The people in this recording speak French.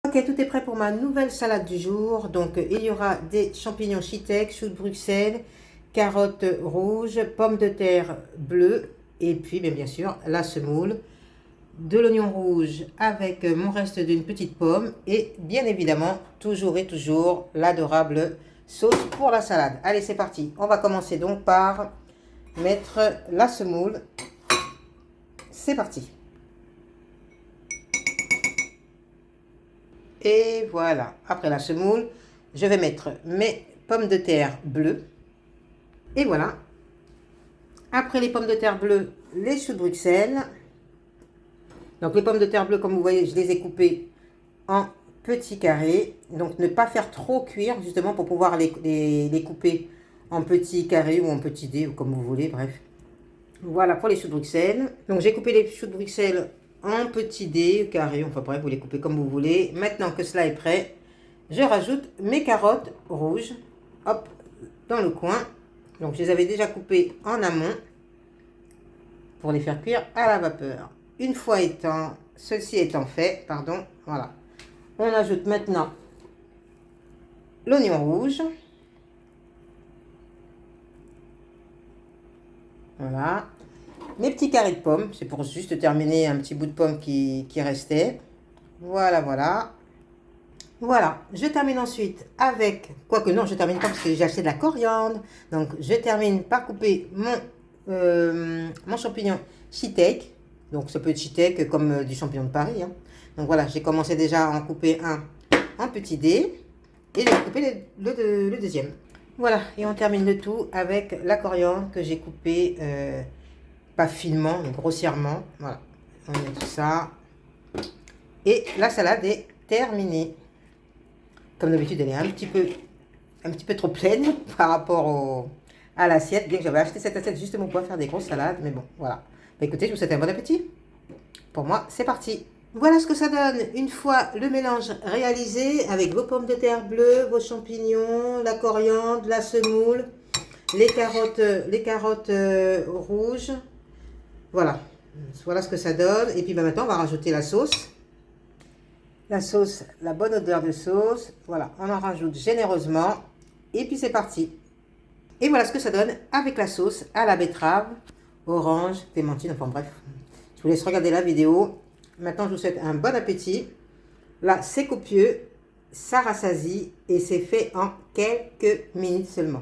Ok, tout est prêt pour ma nouvelle salade du jour. Donc, il y aura des champignons shiitake, choux de Bruxelles, carottes rouges, pommes de terre bleues et puis bien sûr la semoule, de l'oignon rouge avec mon reste d'une petite pomme et bien évidemment toujours et toujours l'adorable sauce pour la salade. Allez, c'est parti. On va commencer donc par mettre la semoule. C'est parti. Et voilà, après la semoule, je vais mettre mes pommes de terre bleues. Et voilà. Après les pommes de terre bleues, les choux de Bruxelles. Donc les pommes de terre bleues, comme vous voyez, je les ai coupées en petits carrés. Donc ne pas faire trop cuire, justement, pour pouvoir les couper en petits carrés ou en petits dés, ou comme vous voulez, bref. Voilà pour les choux de Bruxelles. Donc j'ai coupé les choux de Bruxelles en petits dés, carrés, enfin bref, vous les coupez comme vous voulez. Maintenant que cela est prêt, je rajoute mes carottes rouges, hop, dans le coin. Donc je les avais déjà coupées en amont pour les faire cuire à la vapeur. Une fois ceci étant fait, pardon, voilà. On ajoute maintenant l'oignon rouge. Voilà. Mes petits carrés de pommes, c'est pour juste terminer un petit bout de pomme qui restait. Voilà, voilà. Voilà, je termine ensuite avec, quoique non, je termine pas parce que j'ai acheté de la coriandre. Donc, je termine par couper mon champignon shiitake. Donc, ça peut être shiitake comme du champignon de Paris, hein. Donc, voilà, j'ai commencé déjà à en couper un en petits dés. Et je vais couper le deuxième. Voilà, et on termine le tout avec la coriandre que j'ai coupée, pas finement, mais grossièrement. Voilà, on met tout ça. Et la salade est terminée. Comme d'habitude, elle est un petit peu trop pleine par rapport à l'assiette. Bien que j'avais acheté cette assiette justement pour faire des grosses salades. Mais bon, voilà. Bah, écoutez, je vous souhaite un bon appétit. Pour moi, c'est parti. Voilà ce que ça donne une fois le mélange réalisé avec vos pommes de terre bleues, vos champignons, la coriandre, la semoule, les carottes rouges. Voilà. Voilà ce que ça donne. Et puis bah, maintenant, on va rajouter la sauce. La sauce, la bonne odeur de sauce. Voilà, on en rajoute généreusement. Et puis c'est parti. Et voilà ce que ça donne avec la sauce à la betterave, orange, clémentine, enfin bref. Je vous laisse regarder la vidéo. Maintenant, je vous souhaite un bon appétit. Là, c'est copieux, ça rassasie et c'est fait en quelques minutes seulement.